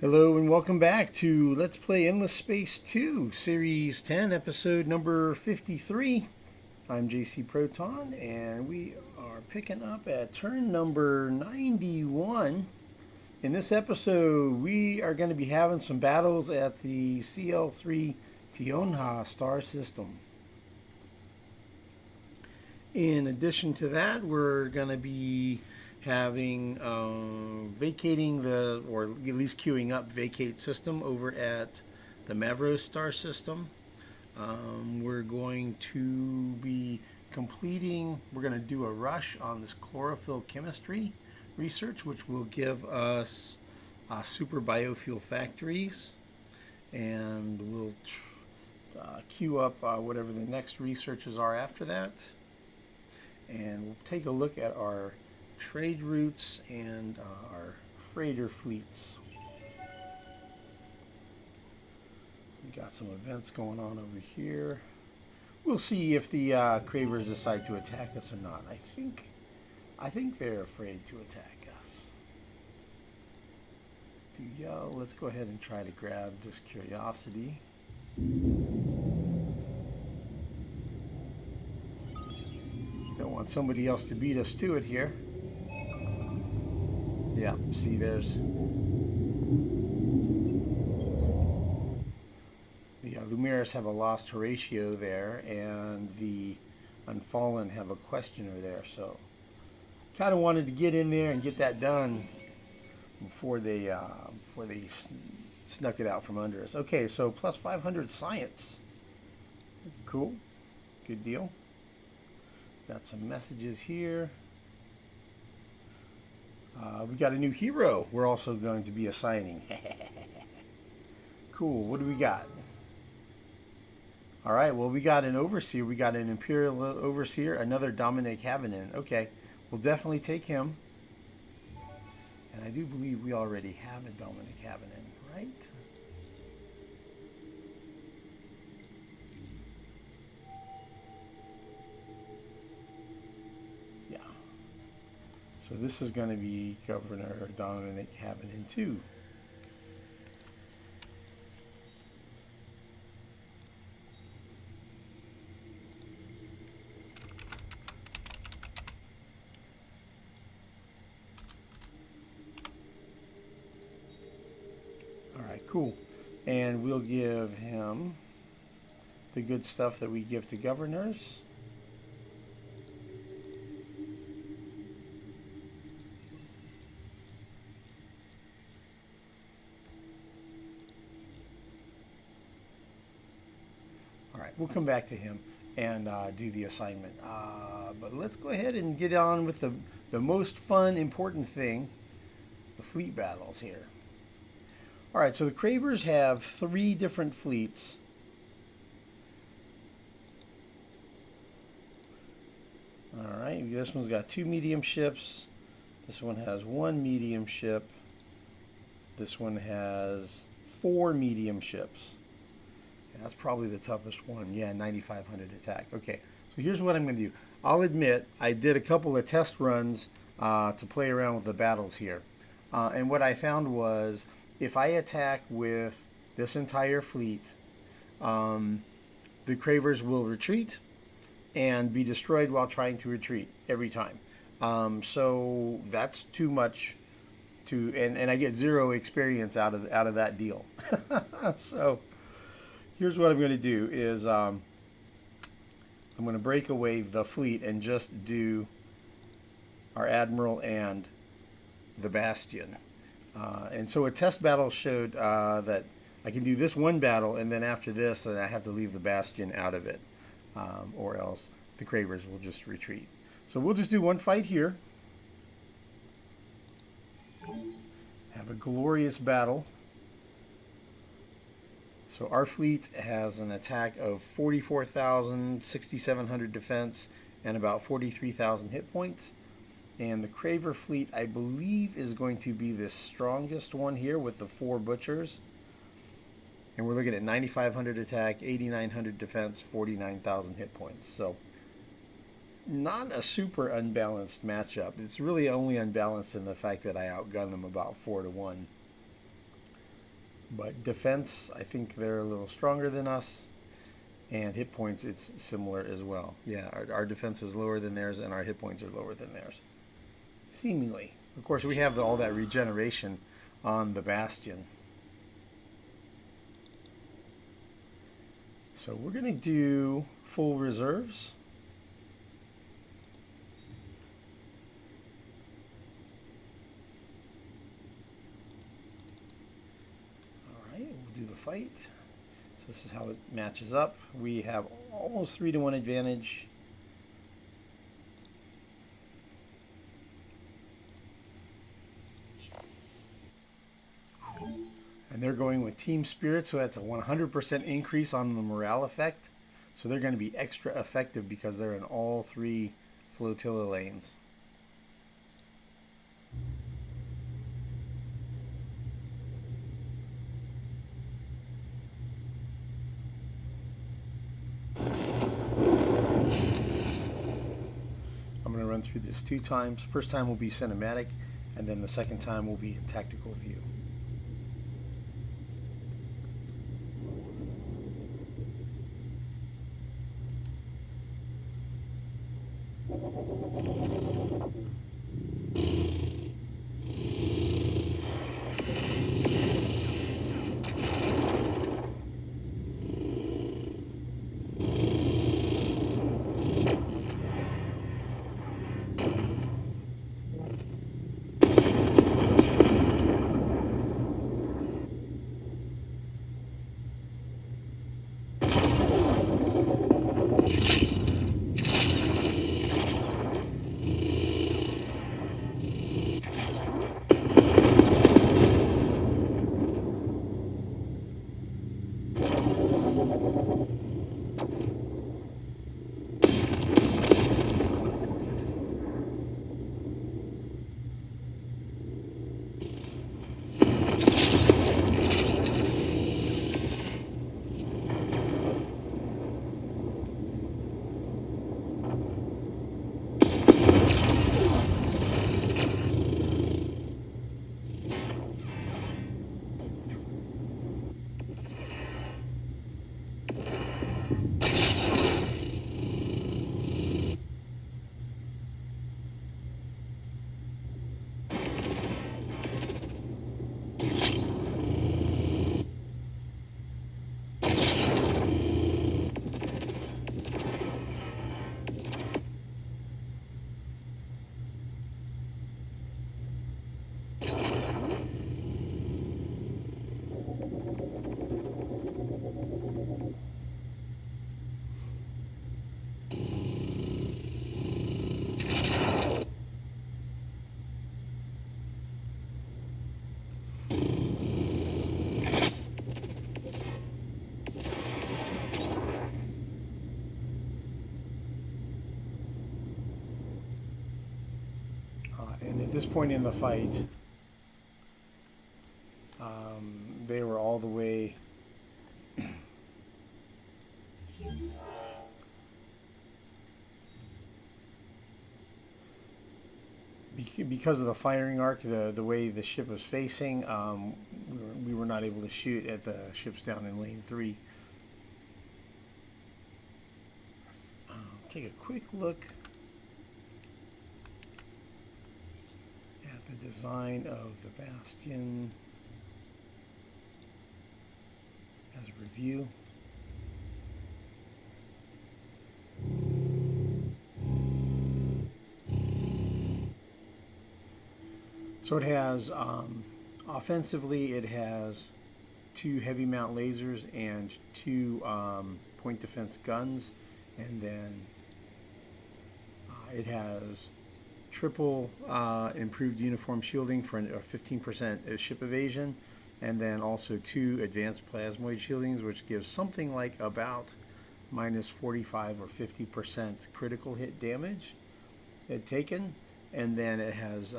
Hello and welcome back to Let's Play Endless Space 2, Series 10, Episode number 53. I'm JC Proton, and we are picking up at turn number 91. In this episode, we are going to be having some battles at the CL3 Teonha star system. In addition to that, we're going to be having vacating the, or at least queuing up vacate system over at the Mavros star system. We're going to be we're going to do a rush on this chlorophyll chemistry research, which will give us super biofuel factories, and we'll queue up whatever the next researches are after that. And we'll take a look at our trade routes and our freighter fleets. We got some events going on over here. We'll see if the Cravers decide to attack us or not. I think they're afraid to attack us. Let's go ahead and try to grab this curiosity. Don't want somebody else to beat us to it here. Yeah, see, there's the Lumiris have a lost Horatio there, and the Unfallen have a questioner there. So, kind of wanted to get in there and get that done before they snuck it out from under us. Okay, so plus 500 science. Cool, good deal. Got some messages here. We got a new hero we're also going to be assigning. Cool. What do we got? All right. Well, we got an overseer. We got an imperial overseer. Another Dominic Havanen. Okay. We'll definitely take him. And I do believe we already have a Dominic Havanen, right? So this is going to be Governor Dominic Havanen too. All right, cool. And we'll give him the good stuff that we give to governors. We'll come back to him and do the assignment. But let's go ahead and get on with the most fun, important thing, the fleet battles here. All right, so the Cravers have 3 different fleets. All right, this one's got 2 medium ships. This one has 1 medium ship. This one has 4 medium ships. That's probably the toughest one. Yeah, 9,500 attack. Okay, so here's what I'm going to do. I'll admit I did a couple of test runs to play around with the battles here. And what I found was if I attack with this entire fleet, the Cravers will retreat and be destroyed while trying to retreat every time. So that's too much and I get 0 experience out of that deal. So here's what I'm going to do is I'm going to break away the fleet and just do our Admiral and the Bastion. And so a test battle showed that I can do this one battle, and then after this, I have to leave the Bastion out of it, or else the Cravers will just retreat. So we'll just do one fight here. Have a glorious battle. So our fleet has an attack of 44,000, 6,700 defense, and about 43,000 hit points. And the Craver fleet, I believe, is going to be the strongest one here with the 4 butchers. And we're looking at 9,500 attack, 8,900 defense, 49,000 hit points. So not a super unbalanced matchup. It's really only unbalanced in the fact that I outgun them about 4 to 1. But defense, I think they're a little stronger than us. And hit points, it's similar as well. Yeah, our defense is lower than theirs, and our hit points are lower than theirs. Seemingly. Of course, we have all that regeneration on the Bastion. So we're going to do full reserves. All right, we'll do the fight. So this is how it matches up. We have almost 3-to-1 advantage. And they're going with Team Spirit, so that's a 100% increase on the morale effect. So they're going to be extra effective because they're in all 3 flotilla lanes. I'm going to run through this 2 times. First time will be cinematic, and then the second time will be in tactical view. And at this point in the fight, they were all the way because of the firing arc, the way the ship was facing, we were not able to shoot at the ships down in lane 3. Take a quick look at the design of the Bastion as a review. So it has, offensively, it has 2 heavy mount lasers and 2 point defense guns, and then it has triple improved uniform shielding for a 15% ship evasion, and then also 2 advanced plasmoid shieldings, which gives something like about minus 45 or 50% critical hit damage taken. And then it has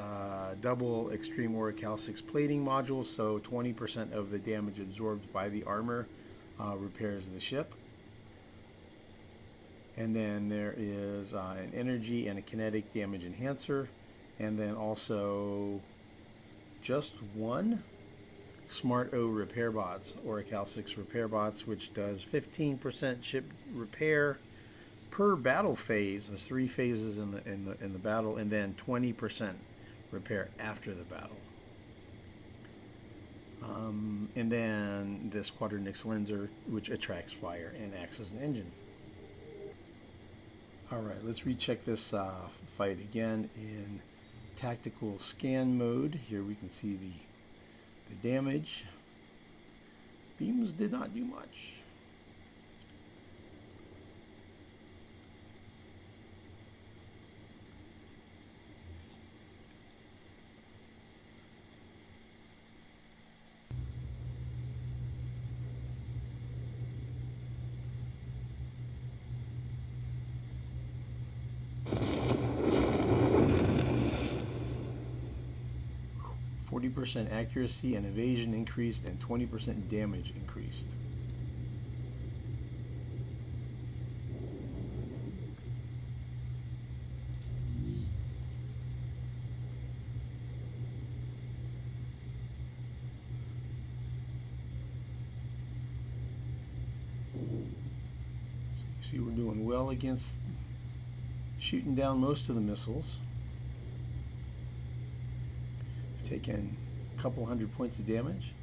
double extreme orichalcix plating modules, so 20% of the damage absorbed by the armor repairs the ship. And then there is an energy and a kinetic damage enhancer, and then also just 1 Smart O repair bots, Oracle 6 repair bots, which does 15% ship repair per battle phase. There's 3 phases in the battle, and then 20% repair after the battle. And then this Quadrinix Lenser, which attracts fire and acts as an engine. Alright, let's recheck this fight again in tactical scan mode. Here we can see the damage. Beams did not do much. %, accuracy and evasion increased, and 20% damage increased. So you see we're doing well against shooting down most of the missiles. Taken a couple hundred points of damage.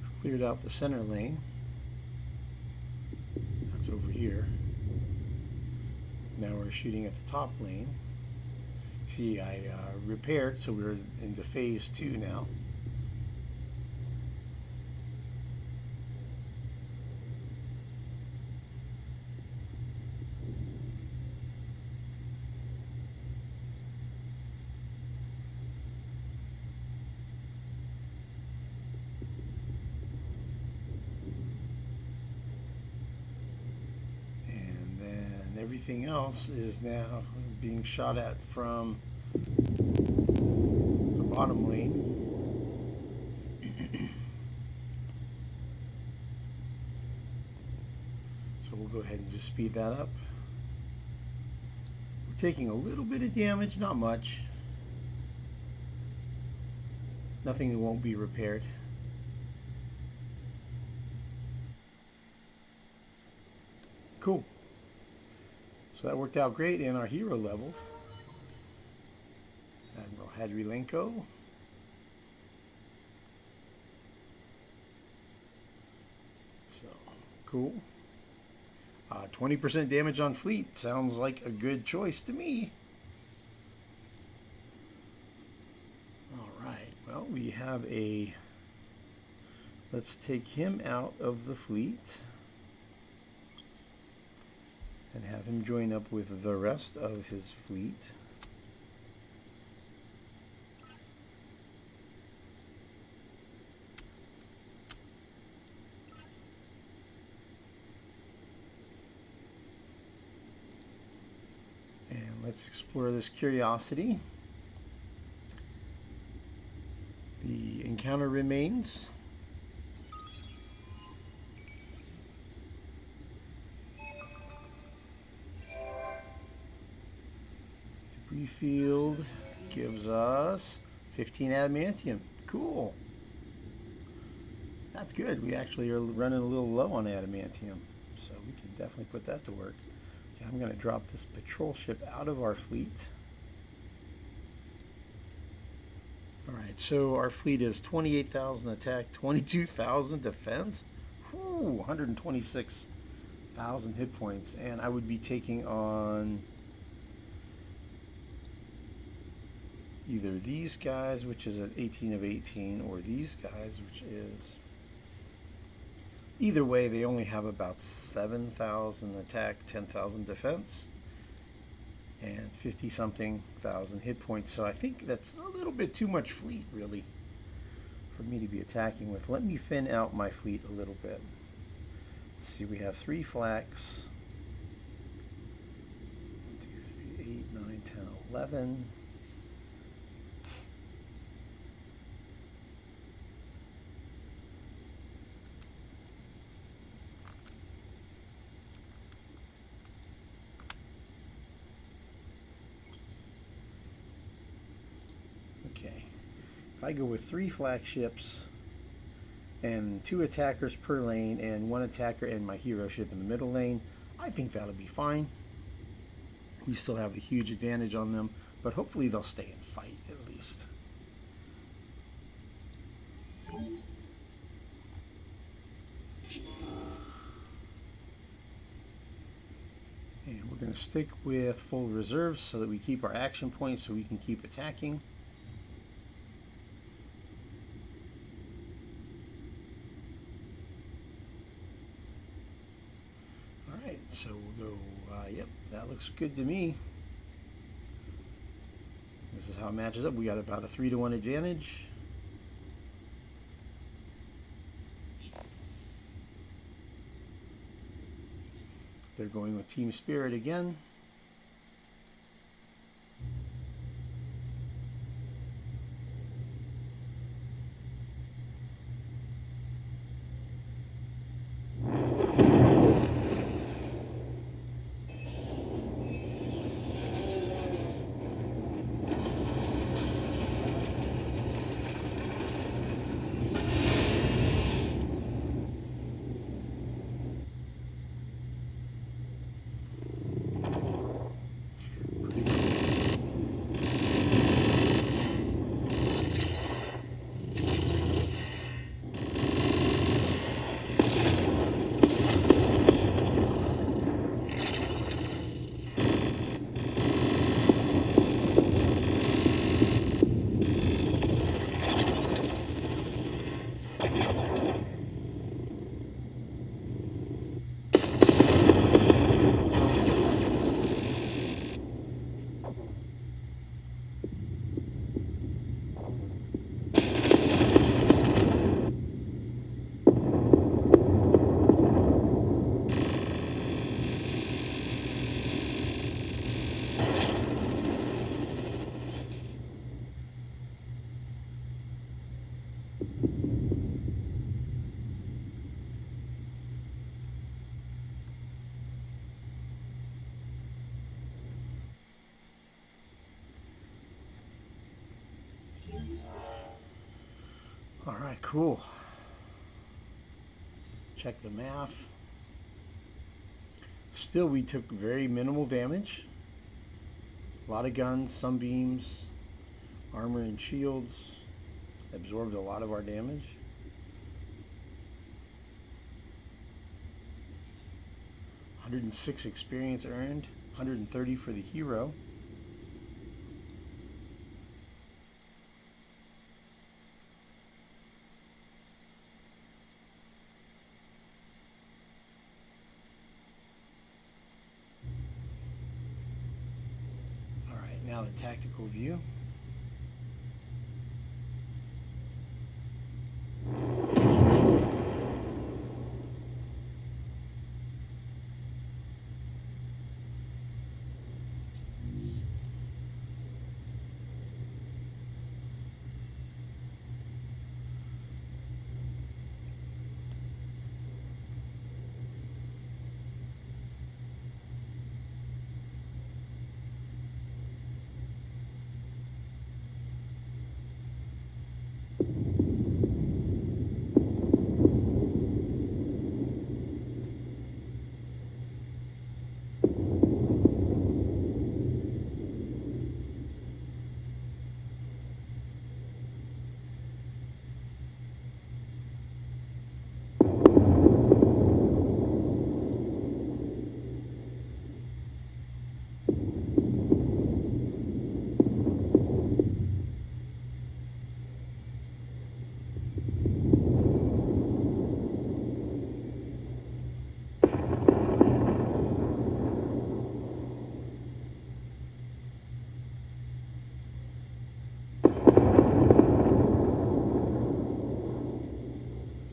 We've cleared out the center lane. That's over here. Now we're shooting at the top lane. See, I repaired, so we're into phase 2 now. Everything else is now being shot at from the bottom lane. So we'll go ahead and just speed that up. We're taking a little bit of damage, not much. Nothing that won't be repaired. Cool. So that worked out great, and our hero leveled. Admiral Hadrilenko. So, cool. 20% damage on fleet. Sounds like a good choice to me. Alright, well, we have a... Let's take him out of the fleet and have him join up with the rest of his fleet. And let's explore this curiosity. The encounter remains. Debris field gives us 15 adamantium. Cool. That's good. We actually are running a little low on adamantium, so we can definitely put that to work. Okay, I'm going to drop this patrol ship out of our fleet. Alright, so our fleet is 28,000 attack, 22,000 defense. Whew, 126,000 hit points, and I would be taking on either these guys, which is at 18 of 18, or these guys, which is... Either way, they only have about 7,000 attack, 10,000 defense, and 50-something thousand hit points. So I think that's a little bit too much fleet, really, for me to be attacking with. Let me thin out my fleet a little bit. Let's see, we have 3 flax. 1, 2, 3, 8, 9, 10, 11. If I go with 3 flagships and 2 attackers per lane and 1 attacker and my hero ship in the middle lane, I think that'll be fine. We still have a huge advantage on them, but hopefully they'll stay and fight at least. And we're going to stick with full reserves so that we keep our action points so we can keep attacking. Alright, so we'll go, yep, that looks good to me. This is how it matches up. We got about a 3-to-1 advantage. They're going with Team Spirit again. Alright, cool. Check the math. Still, we took very minimal damage. A lot of guns, some beams, armor and shields. Absorbed a lot of our damage. $106 experience earned, 130 for the hero. Now the tactical view.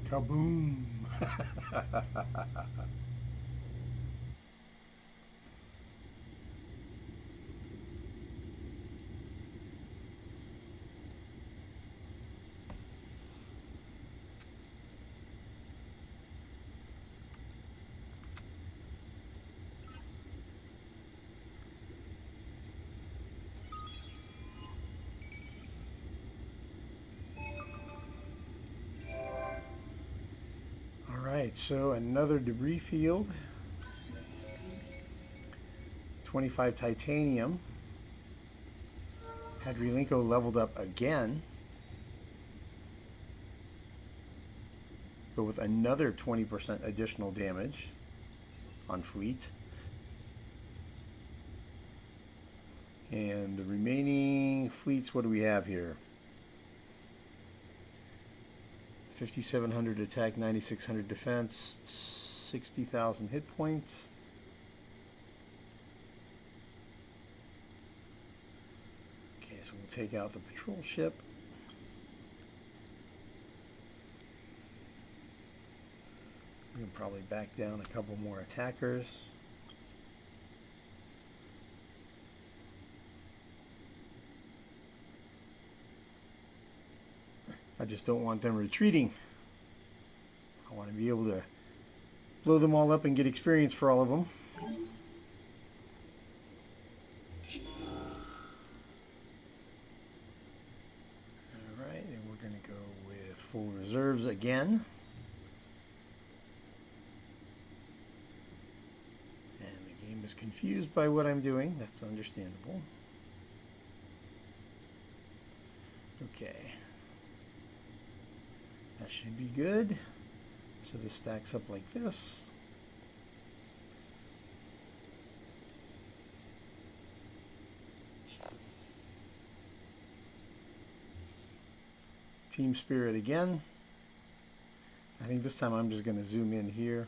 Kaboom! Alright, so another debris field. 25 titanium. Had Relinko leveled up again. Go with another 20% additional damage on fleet. And the remaining fleets, what do we have here? 5,700 attack, 9,600 defense, 60,000 hit points. Okay, so we'll take out the patrol ship. We can probably back down a couple more attackers. I just don't want them retreating. I want to be able to blow them all up and get experience for all of them. Alright, and we're going to go with full reserves again. And the game is confused by what I'm doing. That's understandable. Okay. That should be good. So this stacks up like this. Team Spirit again. I think this time I'm just going to zoom in here.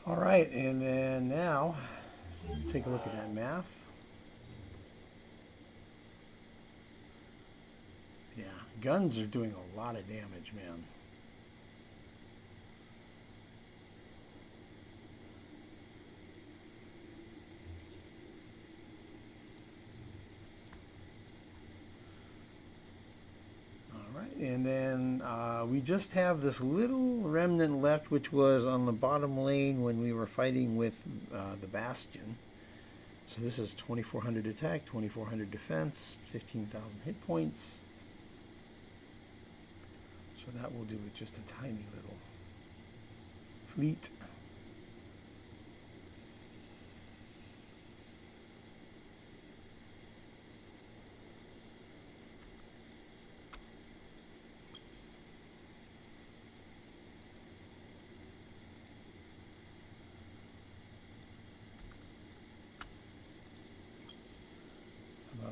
All right, and then now take a look at that math. Yeah, guns are doing a lot of damage, man. And then we just have this little remnant left, which was on the bottom lane when we were fighting with the Bastion. So this is 2,400 attack, 2,400 defense, 15,000 hit points. So that will do with just a tiny little fleet.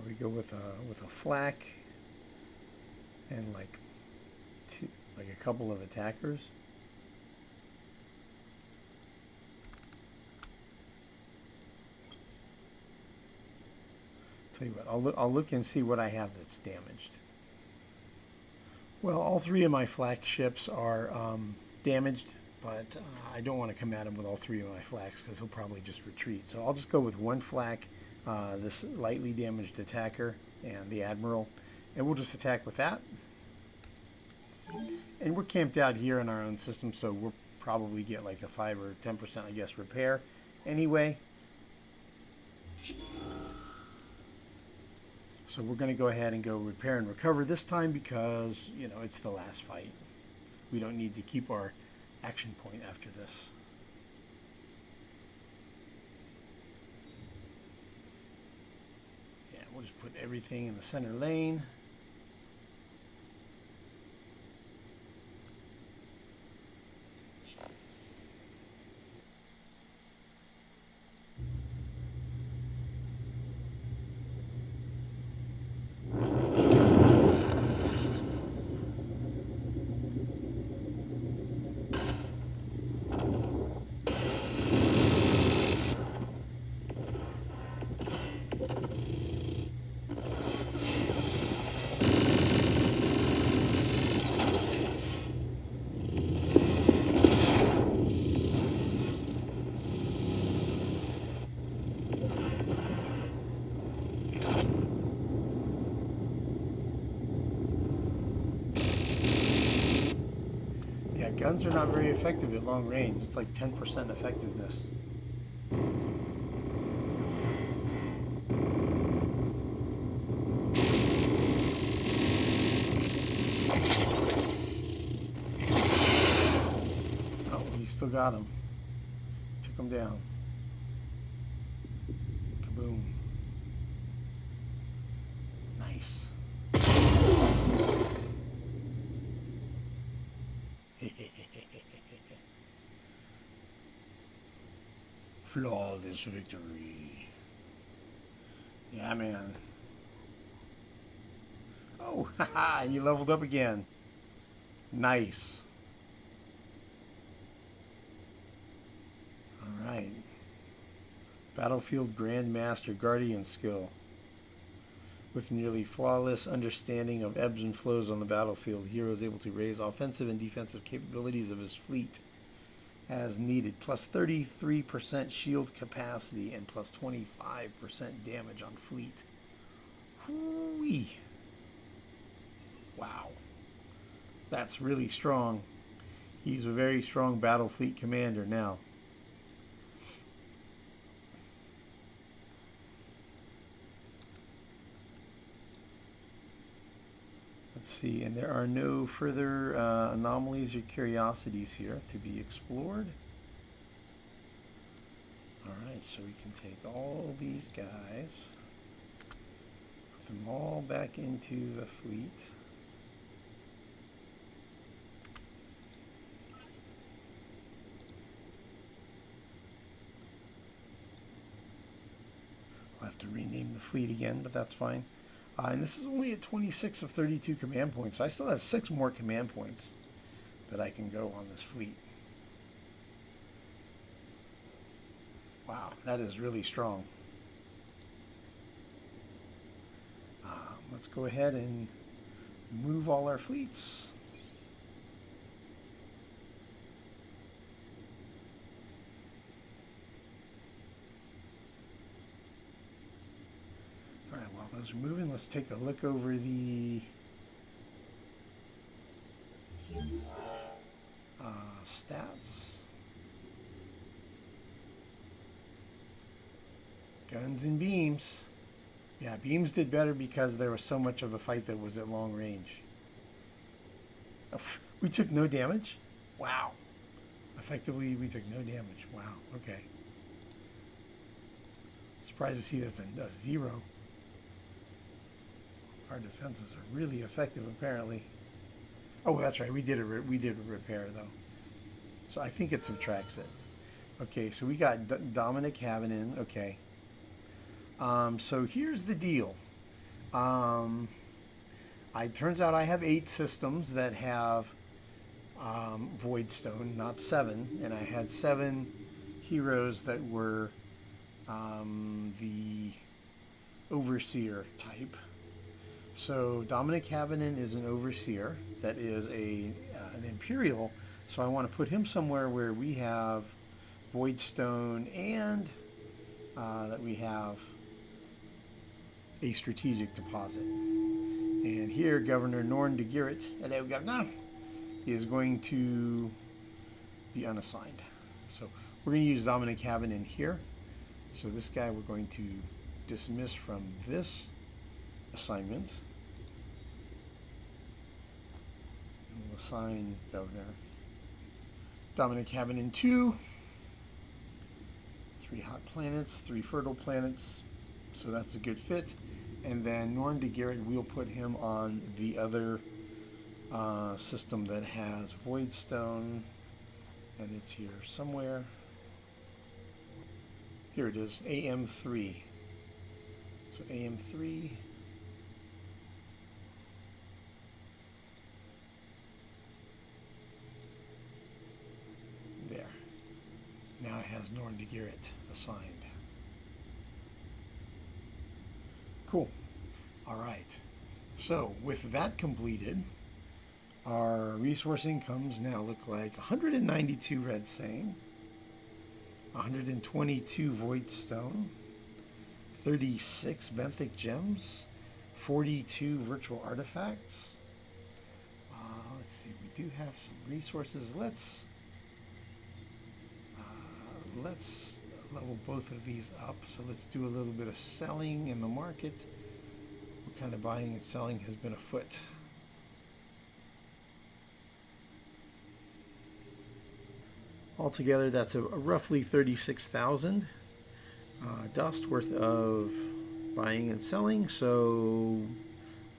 We go with a flak and like a couple of attackers. Tell you what, I'll look and see what I have that's damaged. Well, all three of my flak ships are damaged, but I don't want to come at him with all three of my flaks because he'll probably just retreat. So I'll just go with one flak this lightly damaged attacker and the admiral, and we'll just attack with that. And we're camped out here in our own system, so we'll probably get like a 5 or 10%, I guess, repair anyway. So we're going to go ahead and go repair and recover this time because, you know, it's the last fight. We don't need to keep our action point after this. Yeah, we'll just put everything in the center lane. Guns are not very effective at long range. It's like 10% effectiveness. Oh, he still got him. Took him down. Kaboom. Nice. Flawless victory. Yeah, man. Oh, haha, you leveled up again. Nice. Alright. Battlefield Grandmaster Guardian skill. With nearly flawless understanding of ebbs and flows on the battlefield, hero is able to raise offensive and defensive capabilities of his fleet as needed. Plus 33% shield capacity and plus 25% damage on fleet. Whoo-wee. Wow. That's really strong. He's a very strong battle fleet commander now. Let's see, and there are no further anomalies or curiosities here to be explored. Alright, so we can take all these guys, put them all back into the fleet. I'll have to rename the fleet again, but that's fine. And this is only at 26 of 32 command points, so I still have 6 more command points that I can go on this fleet. Wow, that is really strong. Let's go ahead and move all our fleets. Alright, while those are moving, let's take a look over the stats. Guns and beams. Yeah, beams did better because there was so much of the fight that was at long range. We took no damage? Wow. Effectively, we took no damage. Wow, okay. Surprised to see that's a 0. Our defenses are really effective, apparently. Oh, that's right. We did a repair, though. So I think it subtracts it. Okay, so we got Dominic Havanen. Okay. So here's the deal. It turns out I have 8 systems that have Voidstone, not 7. And I had 7 heroes that were the Overseer type. So Dominic Havanen is an Overseer that is an Imperial. So I want to put him somewhere where we have Voidstone and that we have a strategic deposit. And here, Governor Norn de Garrett, hello, Governor, is going to be unassigned. So we're going to use Dominic Havin in here. So this guy we're going to dismiss from this assignment. And we'll assign Governor Dominic Havin in 2. 3 hot planets, 3 fertile planets. So that's a good fit. And then Norn de Garrett, we'll put him on the other system that has Voidstone. And it's here somewhere. Here it is, AM3. So AM3. There. Now it has Norn de Garrett assigned. Cool. All right. So with that completed, our resource incomes now look like 192 red sane, 122 voidstone, 36 benthic gems, 42 virtual artifacts. Let's see, we do have some resources. Let's level both of these up. So let's do a little bit of selling in the market. What kind of buying and selling has been afoot? Altogether, that's a roughly 36,000 dust worth of buying and selling. So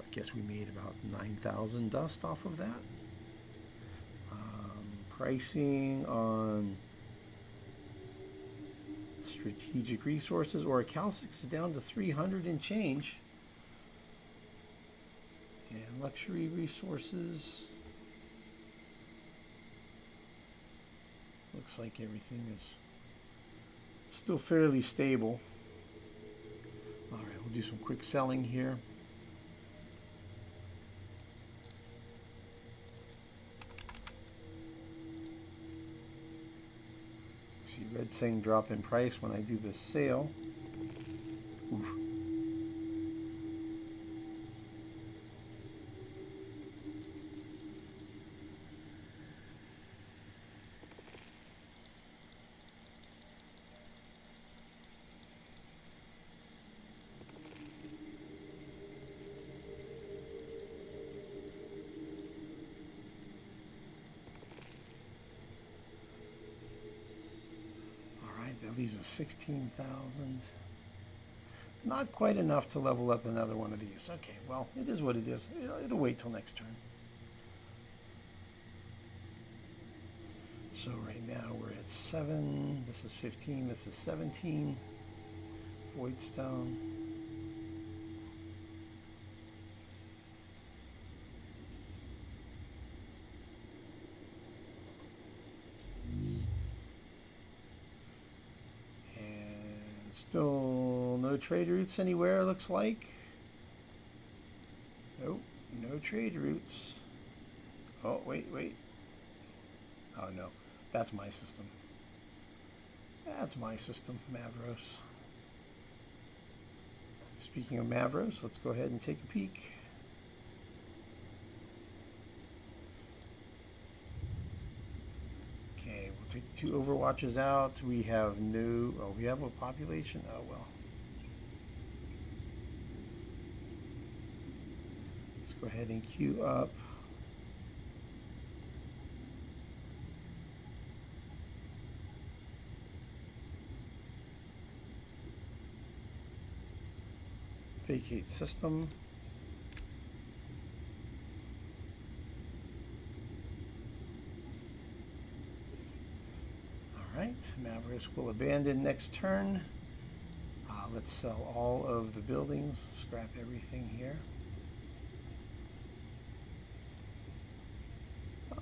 I guess we made about 9,000 dust off of that. Pricing on strategic resources or calcics is down to 300 and change. And luxury resources, looks like everything is still fairly stable. All right, we'll do some quick selling here. See red saying drop in price when I do this sale. Oof. That leaves us 16,000. Not quite enough to level up another one of these. Okay, well, it is what it is. It'll wait till next turn. So right now we're at 7. This is 15. This is 17. Voidstone. Still no trade routes anywhere, looks like. Nope, no trade routes. Oh, wait. Oh, no. That's my system. That's my system, Mavros. Speaking of Mavros, let's go ahead and take a peek. Okay, we'll take the 2 Overwatches out. We have no... Oh, we have a population? Oh, well. Let's go ahead and queue up. Vacate system. Alright, Mavros will abandon next turn. Let's sell all of the buildings, scrap everything here.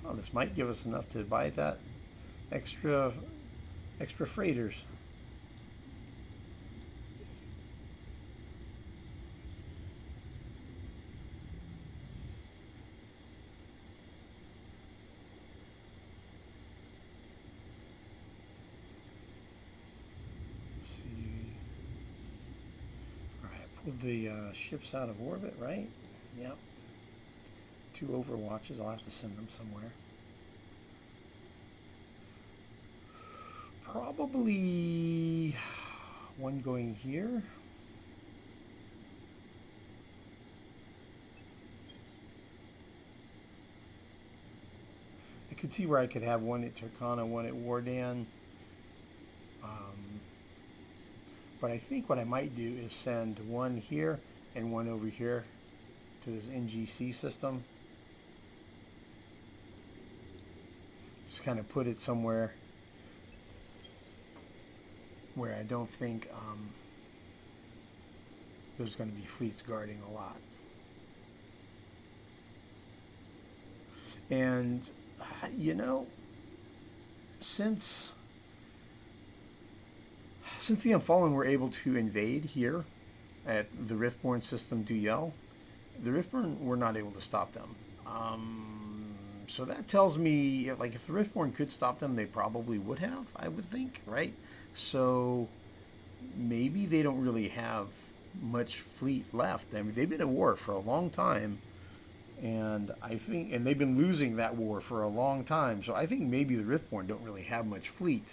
Oh, this might give us enough to buy that extra freighters. Pulled the ships out of orbit, right? Yep. 2 overwatches. I'll have to send them somewhere. Probably one going here. I could see where I could have one at Turkana, one at Wardan. But I think what I might do is send one here and one over here to this NGC system. Just kind of put it somewhere where I don't think there's going to be fleets guarding a lot. And, you know, since the Unfallen were able to invade here at the Riftborn system Duyel, the Riftborn were not able to stop them. So that tells me, like, if the Riftborn could stop them, they probably would have, I would think, right? So maybe they don't really have much fleet left. I mean, they've been at war for a long time, and they've been losing that war for a long time. So I think maybe the Riftborn don't really have much fleet.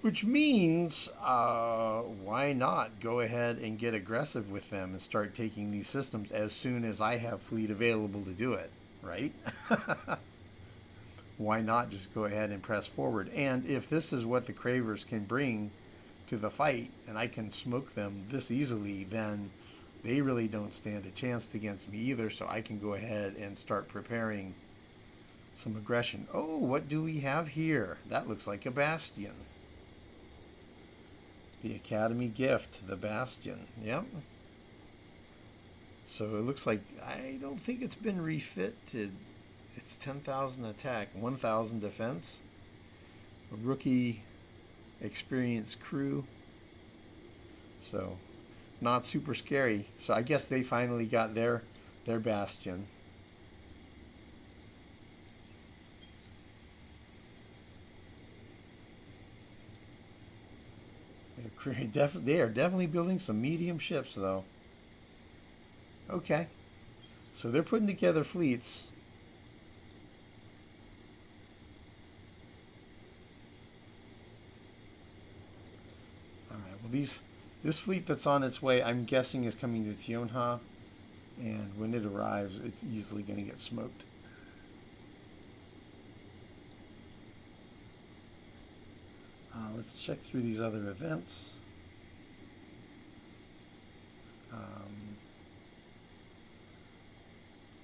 Which means, why not go ahead and get aggressive with them and start taking these systems as soon as I have fleet available to do it, right? Why not just go ahead and press forward? And if this is what the Cravers can bring to the fight, and I can smoke them this easily, then they really don't stand a chance against me either, so I can go ahead and start preparing some aggression. Oh, what do we have here? That looks like a bastion. The Academy gift, the Bastion. Yep. So it looks like, I don't think it's been refitted. It's 10,000 attack, 1,000 defense. A rookie experienced crew. So not super scary. So I guess they finally got their Bastion. They are definitely building some medium ships, though. Okay. So they're putting together fleets. All right. Well, this fleet that's on its way, I'm guessing, is coming to Teonha. And when it arrives, it's easily going to get smoked. Let's check through these other events.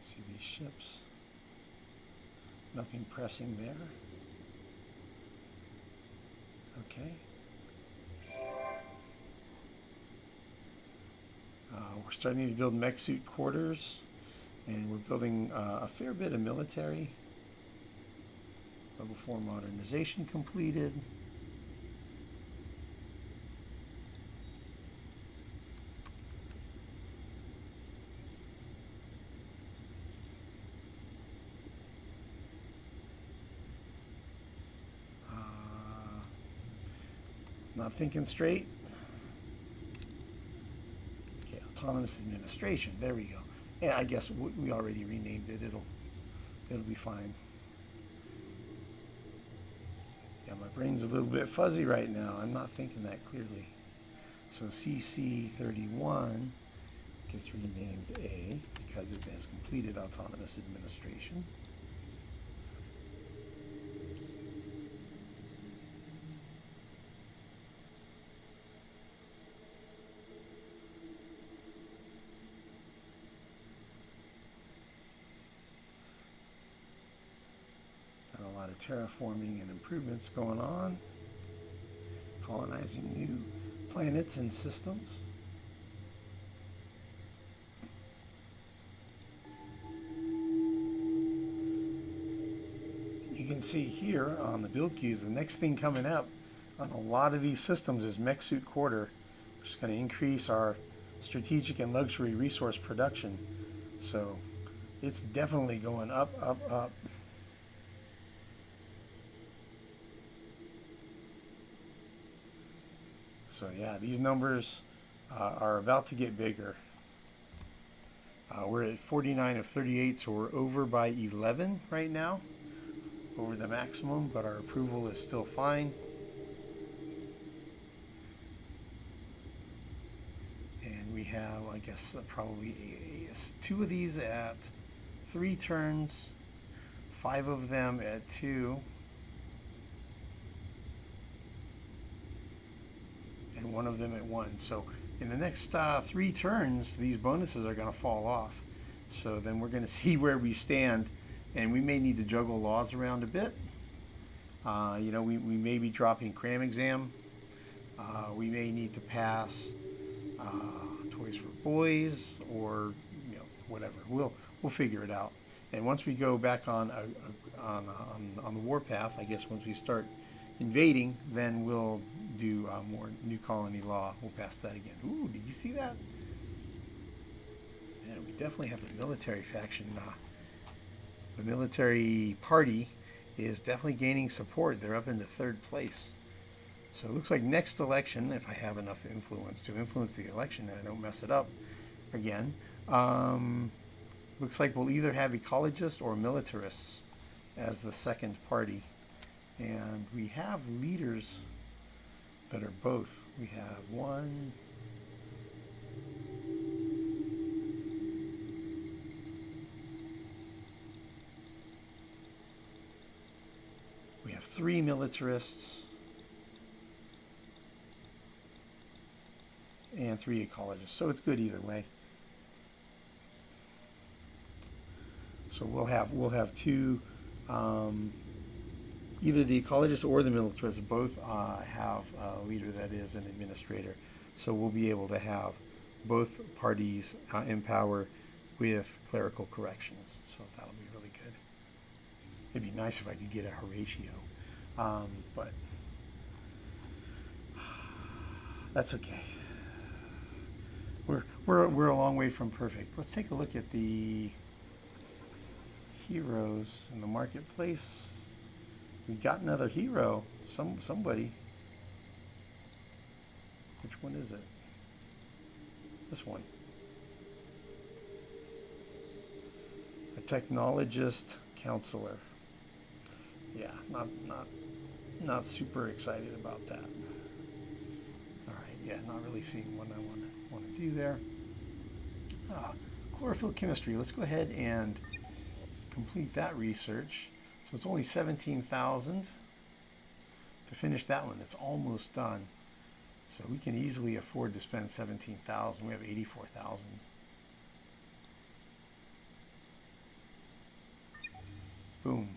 See these ships. Nothing pressing there. Okay. We're starting to build mech suit quarters, and we're building a fair bit of military. Level 4 modernization completed. Not thinking straight. Okay, autonomous administration. There we go. Yeah, I guess we already renamed it. It'll be fine. Yeah, my brain's a little bit fuzzy right now. I'm not thinking that clearly. So CC31 gets renamed A because it has completed autonomous administration. Terraforming and improvements going on, colonizing new planets and systems. You can see here on the build queues, the next thing coming up on a lot of these systems is Mech Suit Quarter, which is going to increase our strategic and luxury resource production. So it's definitely going up, up, up. So yeah, these numbers are about to get bigger. We're at 49 of 38, so we're over by 11 right now, over the maximum, but our approval is still fine. And we have, I guess, probably 2 of these at 3 turns, 5 of them at 2, and 1 of them at 1. So in the next 3 turns, these bonuses are going to fall off. So then we're going to see where we stand, and we may need to juggle laws around a bit. You know, we may be dropping cram exam. We may need to pass Toys for Boys, or you know, whatever. We'll figure it out. And once we go back on the warpath, I guess once we start invading, then we'll do more new colony law. We'll pass that again. Ooh, did you see that? Yeah, we definitely have the military faction. The military party is definitely gaining support. They're up into 3rd place. So it looks like next election, if I have enough influence to influence the election and I don't mess it up again, looks like we'll either have ecologists or militarists as the 2nd party. And we have leaders that are both. We have one, we have 3 militarists, and 3 ecologists. So it's good either way. So we'll have 2, either the ecologists or the militarists both have a leader that is an administrator. So we'll be able to have both parties in power with clerical corrections. So that'll be really good. It'd be nice if I could get a Horatio, but that's okay. We're a long way from perfect. Let's take a look at the heroes in the marketplace. We got another hero. Somebody. Which one is it? This one. A technologist counselor. Yeah, not super excited about that. All right, yeah, not really seeing what I want to do there. Chlorophyll chemistry. Let's go ahead and complete that research. So it's only 17,000 to finish that one. It's almost done. So we can easily afford to spend 17,000. We have 84,000. Boom.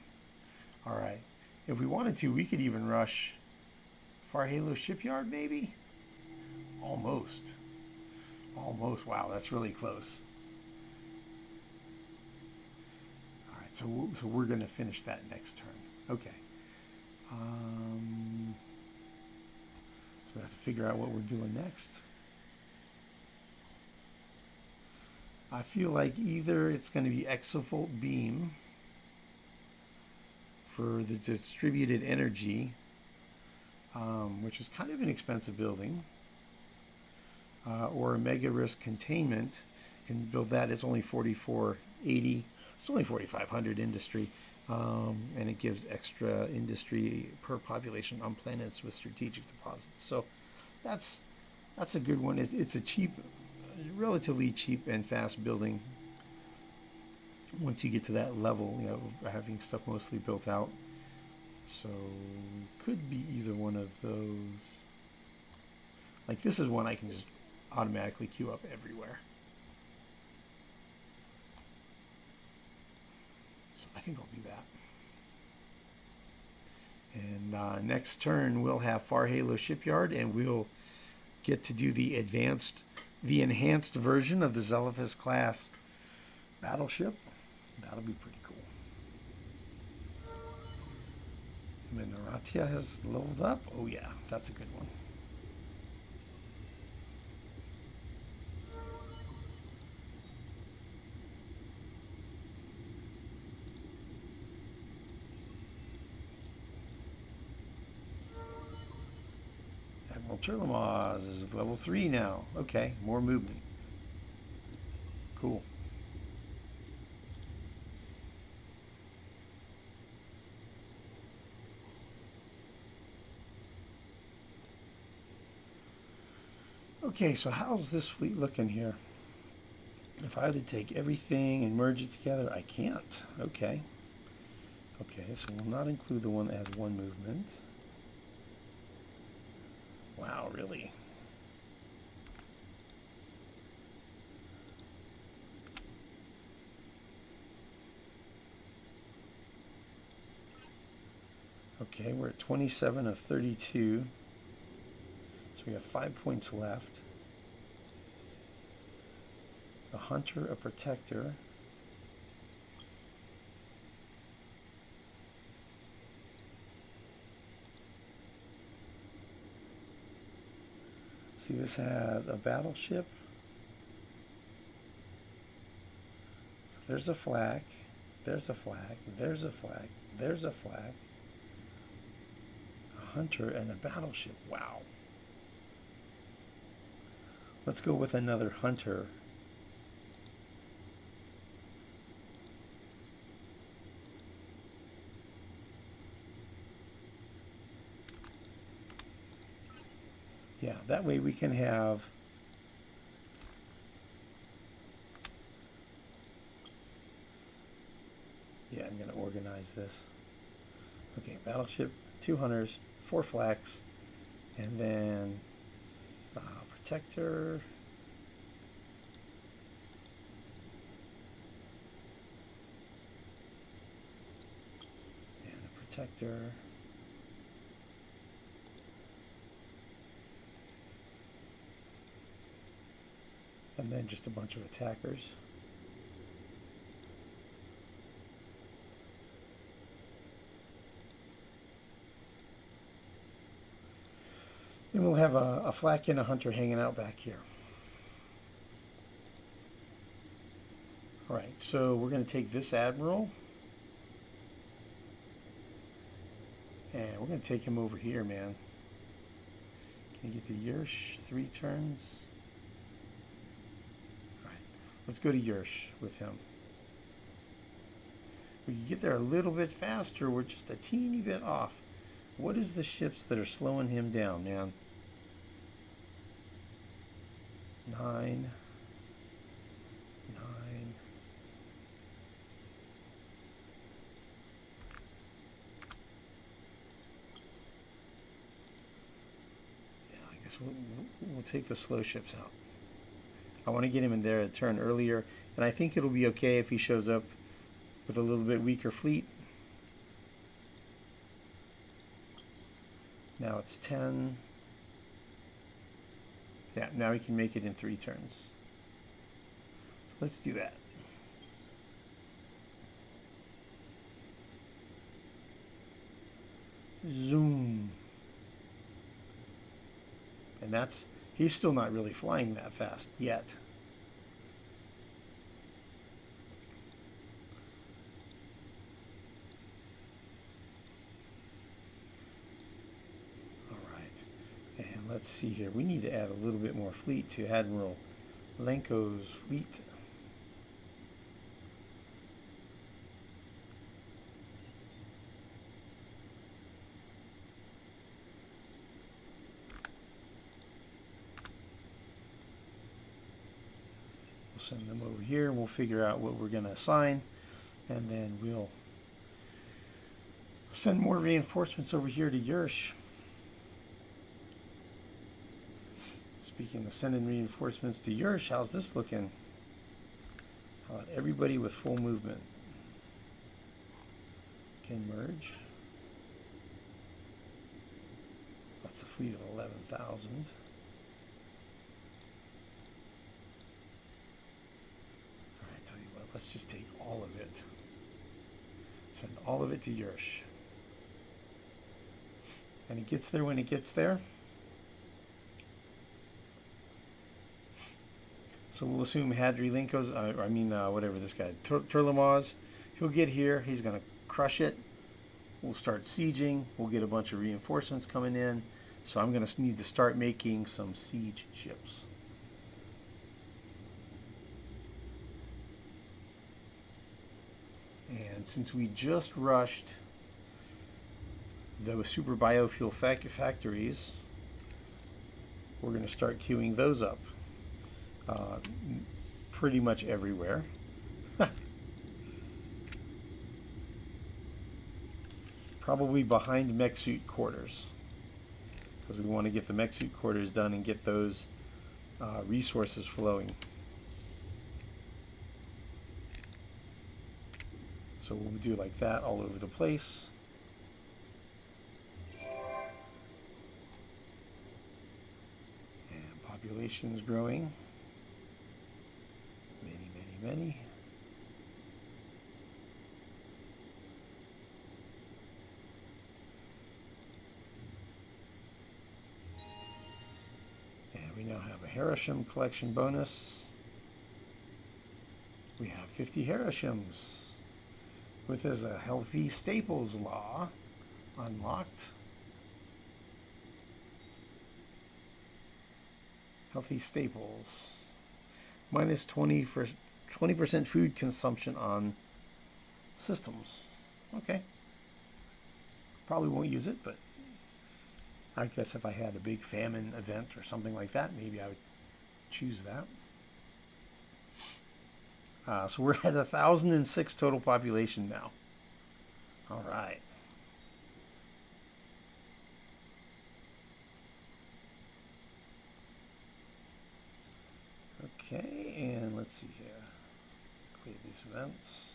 All right. If we wanted to, we could even rush Far Halo Shipyard, maybe? Almost. Almost. Wow, that's really close. All right, so we're going to finish that next turn. Okay. So we have to figure out what we're doing next. I feel like either it's going to be exavolt beam for the distributed energy, which is kind of an expensive building, or mega risk containment. You can build that. It's only 4480. It's only 4500 industry, and it gives extra industry per population on planets with strategic deposits. So that's a good one. It's a cheap, relatively cheap and fast building. Once you get to that level, you know, having stuff mostly built out. So could be either one of those. Like this is one I can just automatically queue up everywhere. So I think I'll do that. And next turn we'll have Far Halo Shipyard, and we'll get to do the enhanced version of the Zelephus class battleship. That'll be pretty cool. And then Naratia has leveled up. Oh yeah, that's a good one. Well, Turlamaz is level 3 now. Okay, more movement. Cool. Okay, so how's this fleet looking here? If I had to take everything and merge it together, I can't. Okay. Okay, so we'll not include the one that has one movement. Wow, really? Okay, we're at 27 of 32. So we have 5 points left. A hunter, a protector. See, this has a battleship. So there's a flag. There's a flag. There's a flag. There's a flag. A hunter and a battleship. Wow. Let's go with another hunter. Yeah, that way we can have I'm going to organize this. Okay, battleship, 2 hunters, 4 flags, and then protector. And a protector. And then just a bunch of attackers. Then we'll have a flak and a hunter hanging out back here. All right, so we're going to take this admiral. And we're going to take him over here, man. Can you get to Yersh? 3 turns. All right, let's go to Yersh with him. We can get there a little bit faster. We're just a teeny bit off. What is the ships that are slowing him down, man? 9. We'll take the slow ships out. I want to get him in there a turn earlier, and I think it'll be okay if he shows up with a little bit weaker fleet. Now it's 10. Yeah, now he can make it in 3 turns. So let's do that. Zoom. And he's still not really flying that fast yet. All right, and let's see here. We need to add a little bit more fleet to Admiral Lenko's fleet. Send them over here and we'll figure out what we're going to assign, and then we'll send more reinforcements over here to Yersh. Speaking of sending reinforcements to Yersh, how's this looking? How about everybody with full movement? Can merge. That's a fleet of 11,000. Let's just take all of it. Send all of it to Yersh. And it gets there when it gets there. So we'll assume Hadri Lenko's, whatever this guy, Turlamaz, he'll get here. He's going to crush it. We'll start sieging. We'll get a bunch of reinforcements coming in. So I'm going to need to start making some siege ships. And since we just rushed the super biofuel factories, we're going to start queuing those up pretty much everywhere. Probably behind mech suit quarters, because we want to get the mech suit quarters done and get those resources flowing. So we'll do like that all over the place. And population is growing. Many, many, many. And we now have a Harashim collection bonus. We have 50 Harashims. With as a healthy staples law unlocked. Healthy staples. Minus 20% food consumption on systems. Okay. Probably won't use it, but I guess if I had a big famine event or something like that, maybe I would choose that. So we're at 1,006 total population now. All right. Okay, and let's see here. Clear these events.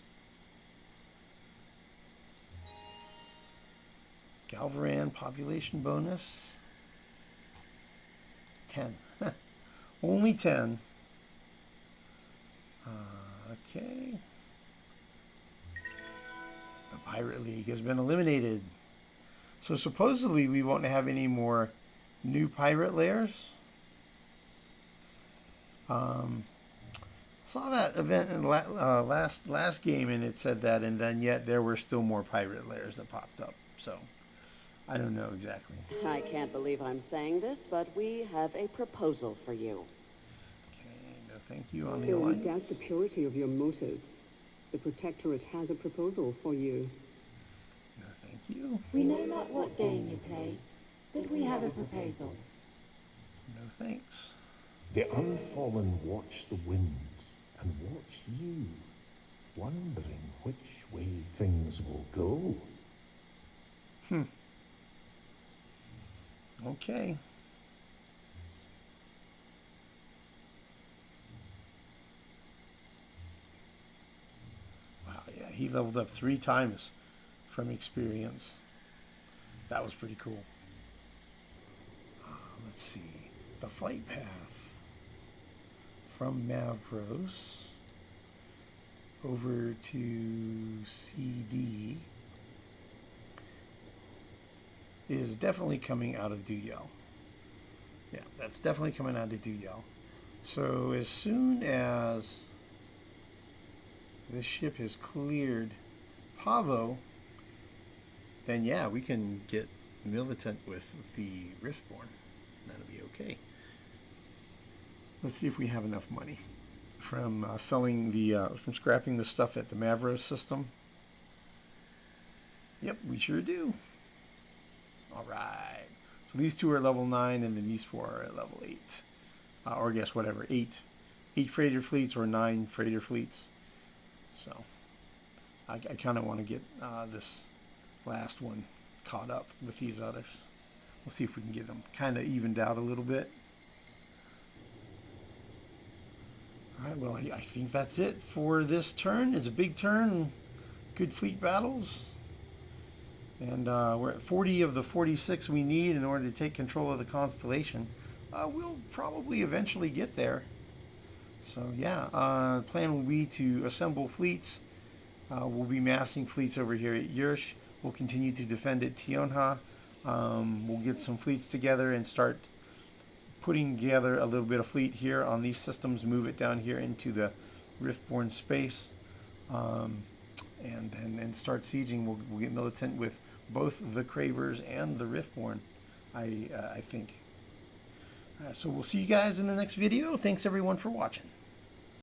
Galvaran population bonus. 10. Only 10. Okay. The Pirate League has been eliminated. So supposedly we won't have any more new pirate layers. Saw that event in last game, and it said that, and then yet there were still more pirate layers that popped up. So I don't know exactly. I can't believe I'm saying this, but we have a proposal for you. Thank you on the Though we alliance. doubt the purity of your motives, the Protectorate has a proposal for you. No, thank you. We know not what game you play, but we have a proposal. No, thanks. The Unfallen watch the winds and watch you, wondering which way things will go. Okay. He leveled up 3 times from experience. That was pretty cool. Let's see. The flight path from Mavros over to CD is definitely coming out of Duyel. Yeah, that's definitely coming out of Duyel. So as soon as this ship has cleared Pavo, then yeah, we can get militant with the Riftborn. That'll be okay. Let's see if we have enough money from selling the from scrapping the stuff at the Mavros system. Yep, we sure do. All right. So these 2 are level 9, and then these 4 are at level 8, or I guess whatever, 8 freighter fleets or 9 freighter fleets. So I kind of want to get this last one caught up with these others. We'll see if we can get them kind of evened out a little bit. All right, well, I think that's it for this turn. It's a big turn, good fleet battles. And we're at 40 of the 46 we need in order to take control of the constellation. We'll probably eventually get there. So yeah, plan will be to assemble fleets. We'll be massing fleets over here at Yursh. We'll continue to defend at Teonha. We'll get some fleets together and start putting together a little bit of fleet here on these systems, move it down here into the Riftborn space, and then start sieging. We'll get militant with both the Cravers and the Riftborn I think. So we'll see you guys in the next video. Thanks everyone for watching.